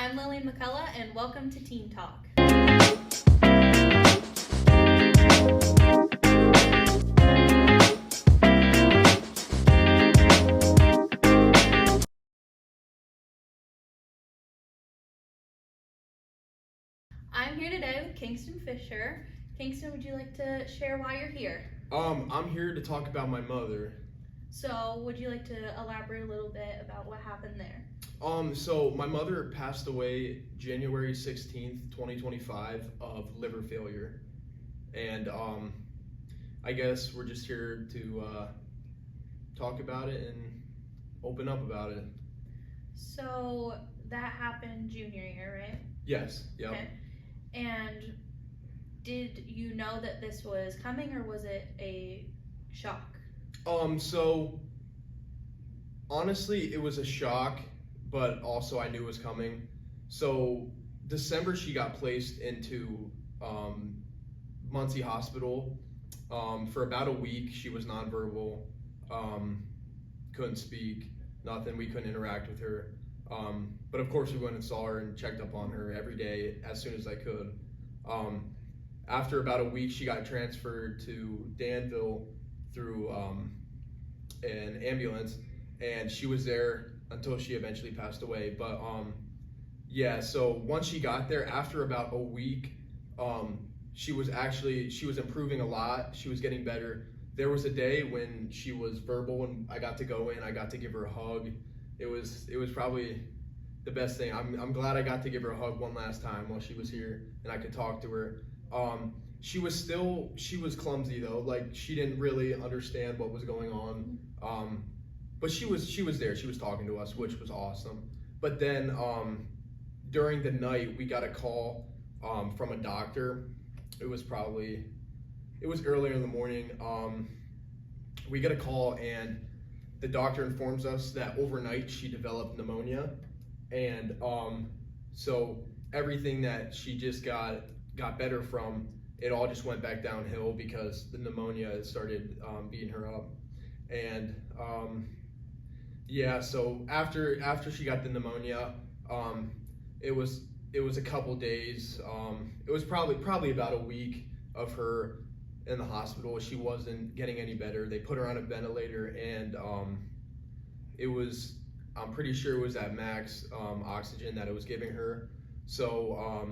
I'm Lily McCullough, and welcome to Teen Talk. I'm here today with Kingston Fisher. Kingston, would you like to share why you're here? I'm here to talk about my mother. So, would you like to elaborate a little bit about what happened there? So my mother passed away January 16th, 2025 of liver failure. And I guess we're just here to talk about it and open up about it. So, that happened junior year, right? Yes, yep. Okay. And did you know that this was coming, or was it a shock? So honestly, it was a shock, but also I knew it was coming. So December, she got placed into Muncie Hospital. For about a week, she was nonverbal, couldn't speak, nothing. We couldn't interact with her. But of course, we went and saw her and checked up on her every day as soon as I could. After about a week, she got transferred to Danville through an ambulance, and she was there until she eventually passed away. But yeah, so once she got there, after about a week, she was improving a lot. She was getting better. There was a day when she was verbal, and I got to go in. I got to give her a hug. It was probably the best thing. I'm glad I got to give her a hug one last time while she was here, and I could talk to her. She was clumsy though. Like, she didn't really understand what was going on. But she was there. She was talking to us, which was awesome. But then during the night, we got a call from a doctor. It was earlier in the morning. We get a call, and the doctor informs us that overnight she developed pneumonia, and so everything that she just got better from, it all just went back downhill because the pneumonia started beating her up. And yeah, so after she got the pneumonia, it was a couple days. It was probably about a week of her in the hospital. She wasn't getting any better. They put her on a ventilator, and I'm pretty sure it was at max oxygen that it was giving her. So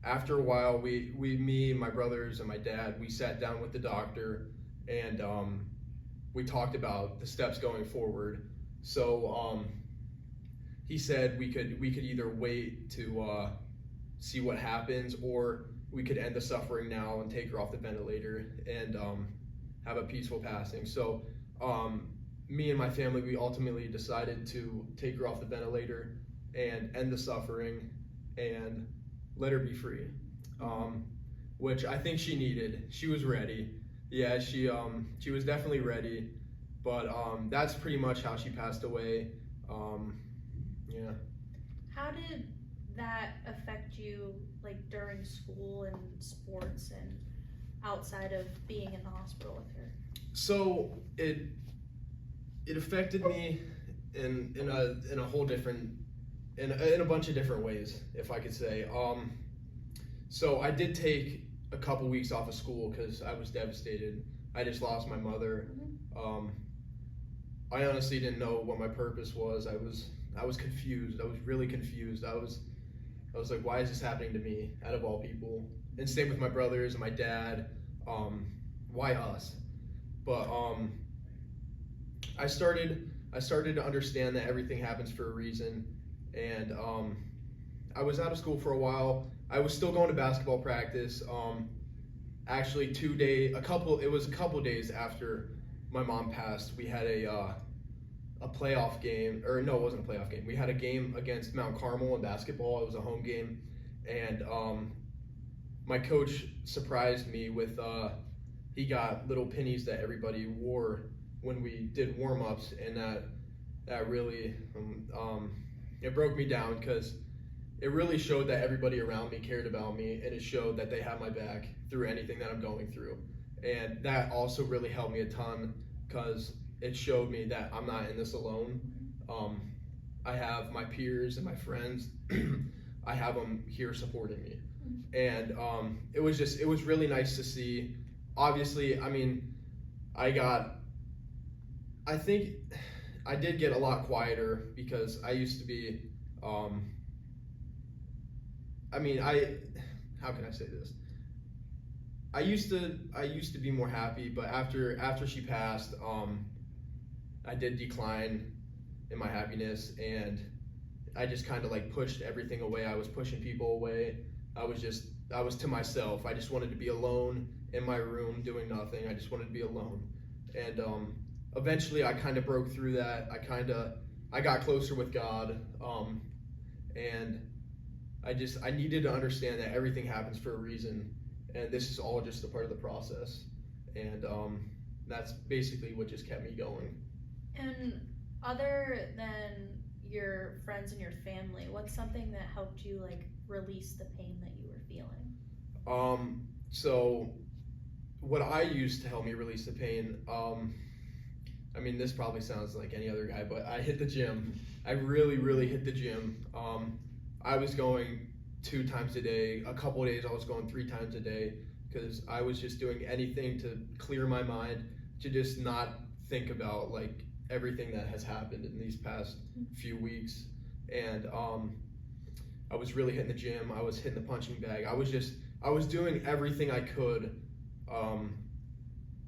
after a while, me, my brothers, and my dad, we sat down with the doctor, and we talked about the steps going forward. So he said we could either wait to see what happens, or we could end the suffering now and take her off the ventilator and have a peaceful passing. So me and my family, we ultimately decided to take her off the ventilator and end the suffering and let her be free, which I think she needed. She was ready. Yeah, she was definitely ready, but that's pretty much how she passed away. Yeah. How did that affect you, like during school and sports and outside of being in the hospital with her? So it affected me in a whole different in a bunch of different ways, if I could say. So I did take a couple weeks off of school because I was devastated. I just lost my mother. I honestly didn't know what my purpose was. I was confused. I was really confused. I was like, why is this happening to me, out of all people? And same with my brothers and my dad. Why us? But I started to understand that everything happens for a reason. And I was out of school for a while. I was still going to basketball practice. Actually, it was a couple days after my mom passed. We had a playoff game, or no, it wasn't a playoff game. We had a game against Mount Carmel in basketball. It was a home game, and my coach surprised me with he got little pennies that everybody wore when we did warm-ups, and that really it broke me down, because it really showed that everybody around me cared about me, and it showed that they had my back through anything that I'm going through. And that also really helped me a ton, because it showed me that I'm not in this alone. I have my peers and my friends. I have them here supporting me, and it was really nice to see. Obviously, I mean, I think I did get a lot quieter because I used to be. How can I say this? I used to be more happy, but after she passed, I did decline in my happiness, and I just kind of like pushed everything away. I was pushing people away. I was to myself. I just wanted to be alone in my room doing nothing. I just wanted to be alone, and eventually I kind of broke through that. I got closer with God, and I needed to understand that everything happens for a reason, and this is all just a part of the process, and that's basically what just kept me going. And other than your friends and your family, what's something that helped you like release the pain that you were feeling? So what I used to help me release the pain, this probably sounds like any other guy, but I hit the gym. I really, really hit the gym. I was going 2 times a day. A couple of days I was going 3 times a day because I was just doing anything to clear my mind, to just not think about like everything that has happened in these past few weeks. And I was really hitting the gym. I was hitting the punching bag. I was doing everything I could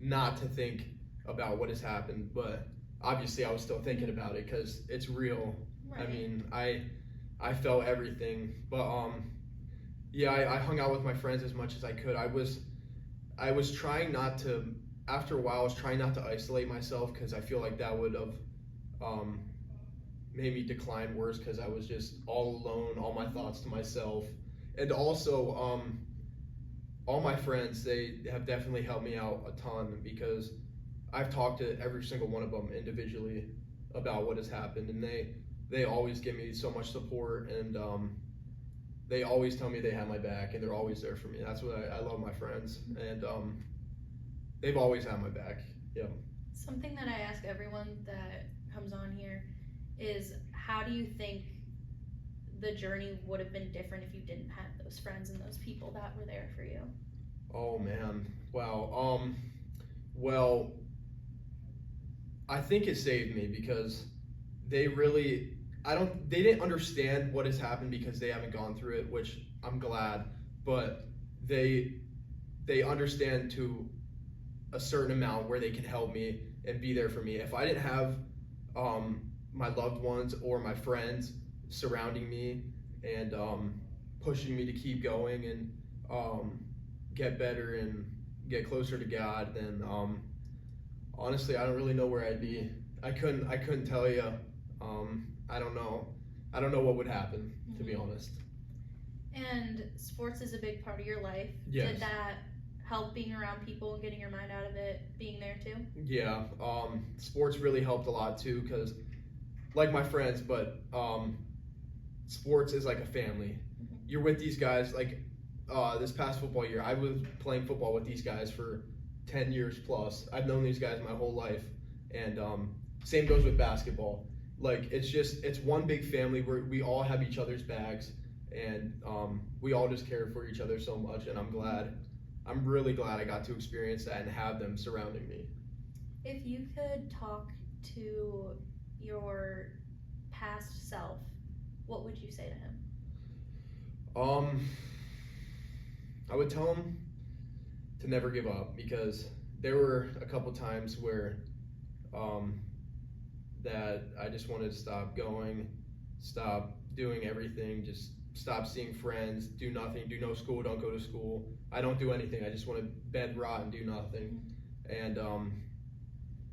not to think about what has happened, but obviously I was still thinking about it because it's real. Right. I mean, I felt everything, but I hung out with my friends as much as I could. I was trying not to. After a while, I was trying not to isolate myself because I feel like that would have made me decline worse because I was just all alone, all my thoughts to myself. And also, all my friends, they have definitely helped me out a ton because I've talked to every single one of them individually about what has happened, and they always give me so much support, and they always tell me they have my back and they're always there for me. That's what I love my friends, and they've always had my back. Yeah. Something that I ask everyone that comes on here is, how do you think the journey would have been different if you didn't have those friends and those people that were there for you? Oh man, wow. Well, I think it saved me because they didn't understand what has happened because they haven't gone through it, which I'm glad, but they understand to a certain amount where they can help me and be there for me. If I didn't have my loved ones or my friends surrounding me and pushing me to keep going and get better and get closer to God, then honestly, I don't really know where I'd be. I couldn't tell you. I don't know what would happen, to be honest. And sports is a big part of your life. Yes. Did that help, being around people and getting your mind out of it, being there too? Yeah, sports really helped a lot too, because like my friends, but sports is like a family. You're with these guys, like this past football year, I was playing football with these guys for 10 years plus. I've known these guys my whole life, and same goes with basketball. Like, it's one big family where we all have each other's backs, and we all just care for each other so much, and I'm really glad I got to experience that and have them surrounding me. If you could talk to your past self, what would you say to him? I would tell him to never give up, because there were a couple times where that I just wanted to stop going, stop doing everything, just stop seeing friends, do nothing, do no school, don't go to school. I don't do anything. I just want to bed rot and do nothing. And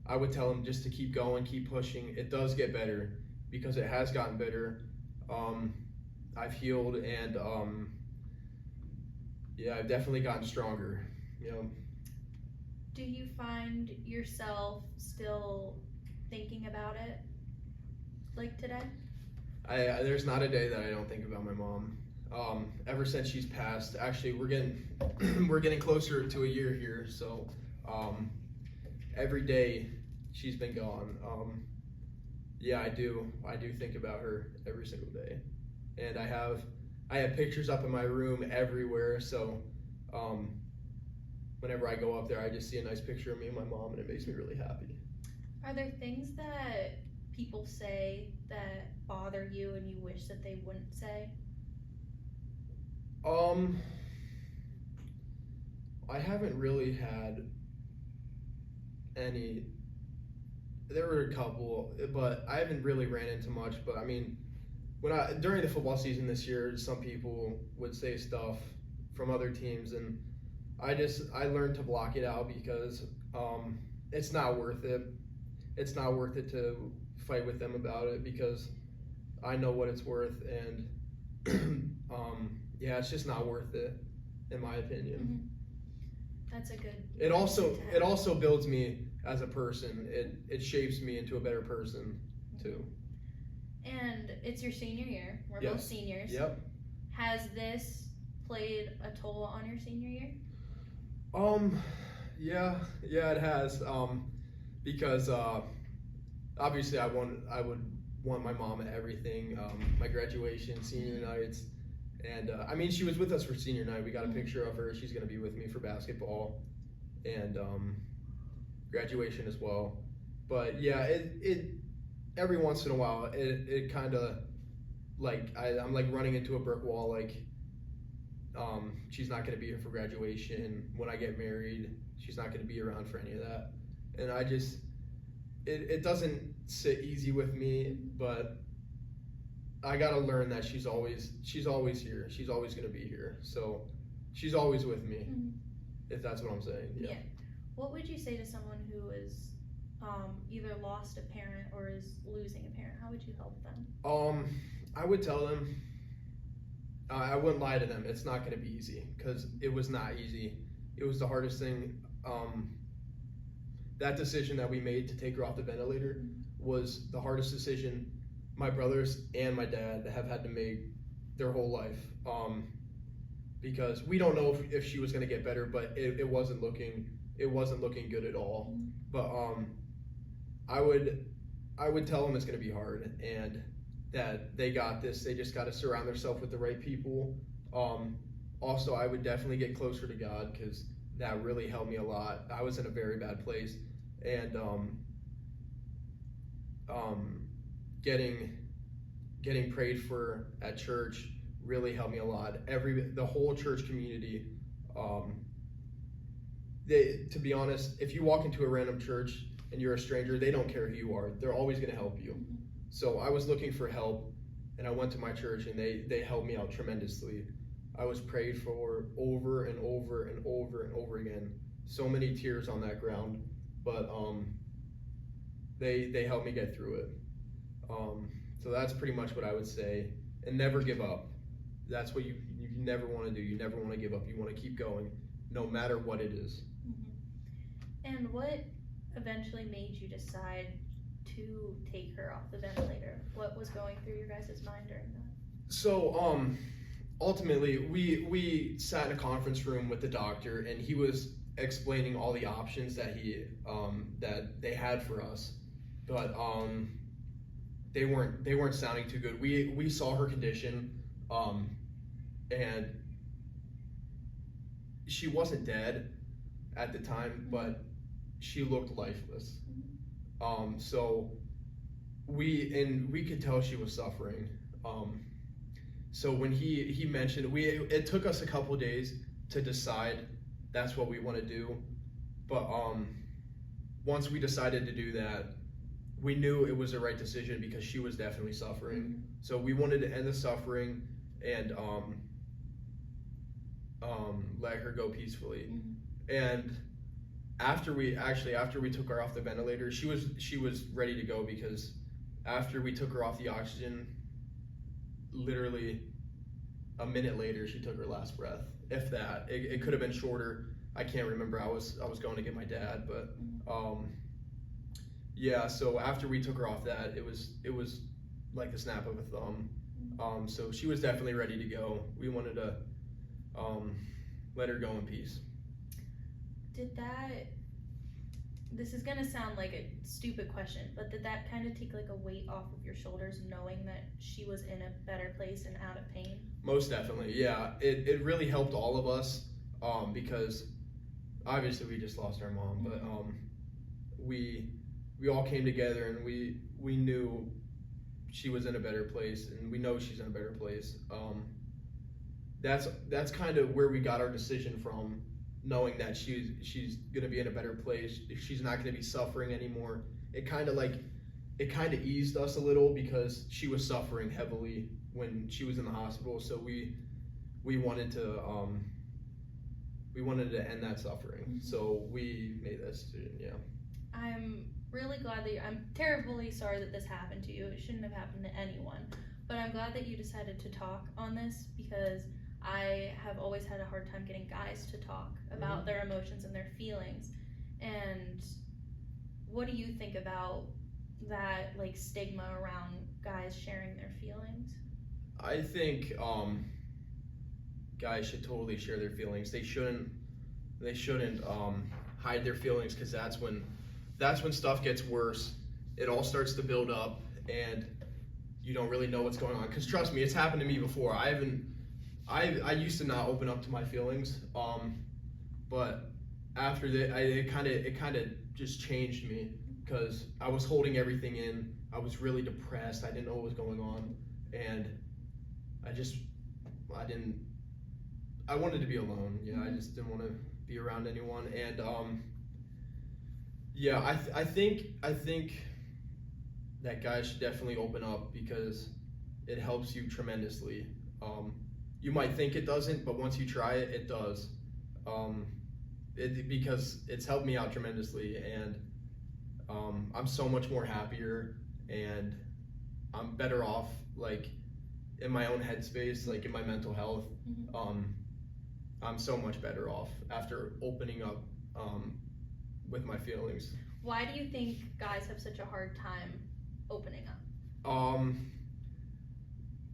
I would tell him just to keep going, keep pushing. It does get better, because it has gotten better. I've healed, and I've definitely gotten stronger. Do you find yourself still thinking about it, like today? There's not a day that I don't think about my mom. Ever since she's passed, actually we're getting closer to a year here, so every day she's been gone. Yeah, I do. I do think about her every single day, and I have pictures up in my room everywhere. So, whenever I go up there, I just see a nice picture of me and my mom, and it makes me really happy. Are there things that people say that bother you and you wish that they wouldn't say? Um, I haven't really had any. There were a couple, but I haven't really ran into much. But I mean, during the football season this year, some people would say stuff from other teams, and I learned to block it out because it's not worth it. It's not worth it to fight with them about it because I know what it's worth, and yeah, it's just not worth it, in my opinion. That's a good. It also builds me as a person. It shapes me into a better person too. And it's your senior year. We're Yes. both seniors. Yep. Has this played a toll on your senior year? Yeah, it has. Because obviously I would want my mom at everything. My graduation, senior nights, and I mean she was with us for senior night. We got a picture of her. She's gonna be with me for basketball, and graduation as well. But yeah, it every once in a while it kind of like I'm like running into a brick wall. Like she's not gonna be here for graduation. When I get married, she's not gonna be around for any of that. And I just, it doesn't sit easy with me, but I gotta learn that she's always here. She's always gonna be here. So she's always with me, if that's what I'm saying. Yeah. What would you say to someone who is either lost a parent or is losing a parent? How would you help them? I would tell them, I wouldn't lie to them. It's not gonna be easy because it was not easy. It was the hardest thing. That decision that we made to take her off the ventilator was the hardest decision my brothers and my dad have had to make their whole life. Because we don't know if she was going to get better, but it wasn't looking good at all. But I would tell them it's going to be hard and that they got this. They just got to surround themselves with the right people. Also, I would definitely get closer to God because that really helped me a lot. I was in a very bad place, and getting prayed for at church really helped me a lot. The whole church community, to be honest, if you walk into a random church and you're a stranger, they don't care who you are. They're always going to help you. So I was looking for help, and I went to my church, and they helped me out tremendously. I was prayed for over and over and over and over again. So many tears on that ground, but they helped me get through it. So that's pretty much what I would say. And never give up. That's what you never want to do. You never want to give up. You want to keep going, no matter what it is. And what eventually made you decide to take her off the ventilator? What was going through your guys' mind during that? So ultimately, we sat in a conference room with the doctor, and he was explaining all the options that that they had for us, but they weren't sounding too good. We saw her condition, and she wasn't dead at the time, but she looked lifeless. So we could tell she was suffering. So when he mentioned, it took us a couple days to decide that's what we want to do, but once we decided to do that, we knew it was the right decision because she was definitely suffering. So we wanted to end the suffering and let her go peacefully. And after we took her off the ventilator, she was ready to go because after we took her off the oxygen, literally a minute later she took her last breath, if that. It could have been shorter. I can't remember. I was going to get my dad, but yeah, so after we took her off that, it was like the snap of a thumb. So she was definitely ready to go. We wanted to let her go in peace. Did that this is gonna sound like a stupid question, but did that kind of take like a weight off of your shoulders knowing that she was in a better place and out of pain? Most definitely, yeah. It really helped all of us, because obviously we just lost our mom, but we all came together and we knew she was in a better place, and we know she's in a better place. That's kind of where we got our decision from, knowing that she's gonna be in a better place. She's not gonna be suffering anymore. It kind of eased us a little because she was suffering heavily when she was in the hospital. So we wanted to end that suffering. So we made that decision. Yeah. I'm really glad that I'm terribly sorry that this happened to you. It shouldn't have happened to anyone. But I'm glad that you decided to talk on this, because I have always had a hard time getting guys to talk about their emotions and their feelings. And what do you think about that, like, stigma around guys sharing their feelings? I think guys should totally share their feelings. They shouldn't hide their feelings, because that's when stuff gets worse. It all starts to build up, and you don't really know what's going on. Because trust me, it's happened to me before. I used to not open up to my feelings, but after that, it kind of just changed me, because I was holding everything in. I was really depressed. I didn't know what was going on, and I wanted to be alone. Yeah, I just didn't want to be around anyone, and yeah, I think that guys should definitely open up, because it helps you tremendously. You might think it doesn't, but once you try it, it does. Because it's helped me out tremendously, and I'm so much more happier, and I'm better off, like, in my own headspace, like in my mental health. I'm so much better off after opening up with my feelings. Why do you think guys have such a hard time opening up?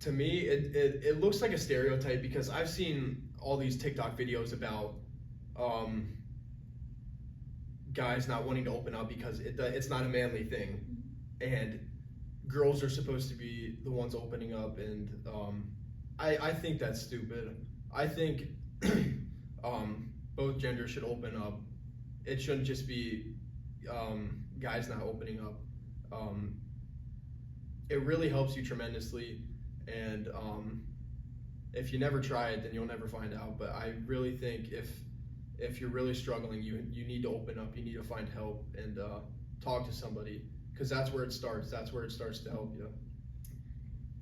To me, it looks like a stereotype, because I've seen all these TikTok videos about guys not wanting to open up because it's not a manly thing, and girls are supposed to be the ones opening up, and I think that's stupid. I think both genders should open up. It shouldn't just be guys not opening up. It really helps you tremendously, and if you never try it, then you'll never find out. But I really think if you're really struggling, you need to open up. You need to find help and talk to somebody, because that's where it starts. That's where it starts to help you.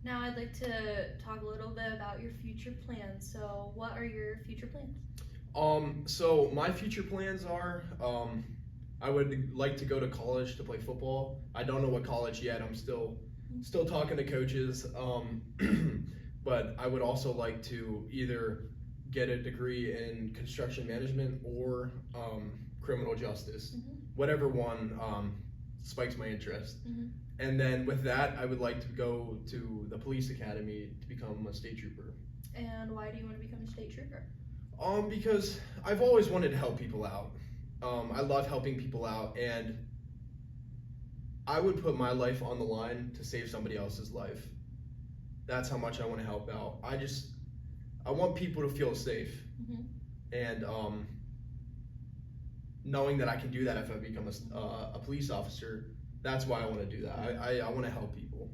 Now I'd like to talk a little bit about your future plans. So what are your future plans? So my future plans are, I would like to go to college to play football. I don't know what college yet. I'm still talking to coaches. But I would also like to either get a degree in construction management or criminal justice. Whatever one spikes my interest. And then with that, I would like to go to the police academy to become a state trooper. And why do you want to become a state trooper? Because I've always wanted to help people out. I love helping people out, and I would put my life on the line to save somebody else's life. That's how much I want to help out. I want people to feel safe, and knowing that I can do that if I become a police officer, that's why I want to do that. I want to help people.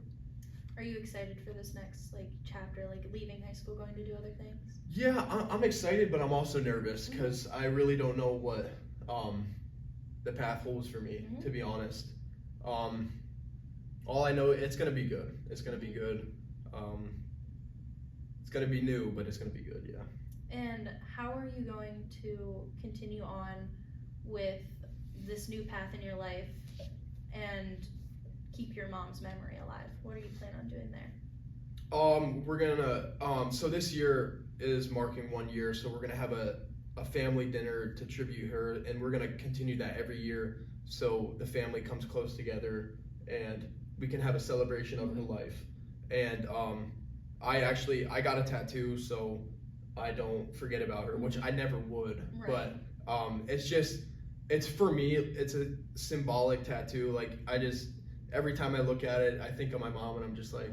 Are you excited for this next chapter, leaving high school, going to do other things? Yeah, I'm excited, but I'm also nervous, because I really don't know what the path holds for me, to be honest. All I know, it's gonna be good. It's gonna be good. It's gonna be new, but it's gonna be good. Yeah. And how are you going to continue on with this new path in your life and keep your mom's memory alive? What do you plan on doing there? We're gonna so this year is marking 1 year, so we're gonna have a family dinner to tribute her, and we're gonna continue that every year, so the family comes close together and we can have a celebration of her life. And I got a tattoo so I don't forget about her, which I never would. Right. But it's for me, it's a symbolic tattoo. Like every time I look at it, I think of my mom, and I'm just like,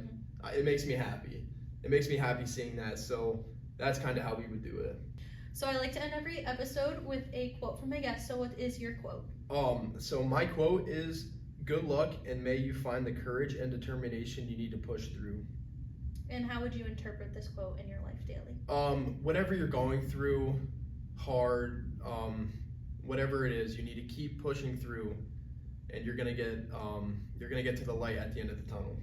it makes me happy. It makes me happy seeing that. So that's kind of how we would do it. So I like to end every episode with a quote from my guest. So what is your quote? So my quote is, "Good luck, and may you find the courage and determination you need to push through." And how would you interpret this quote in your life daily? Whatever you're going through, hard, whatever it is, you need to keep pushing through, and you're gonna get to the light at the end of the tunnel.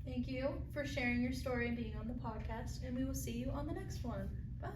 Thank you for sharing your story and being on the podcast, and we will see you on the next one. Bye.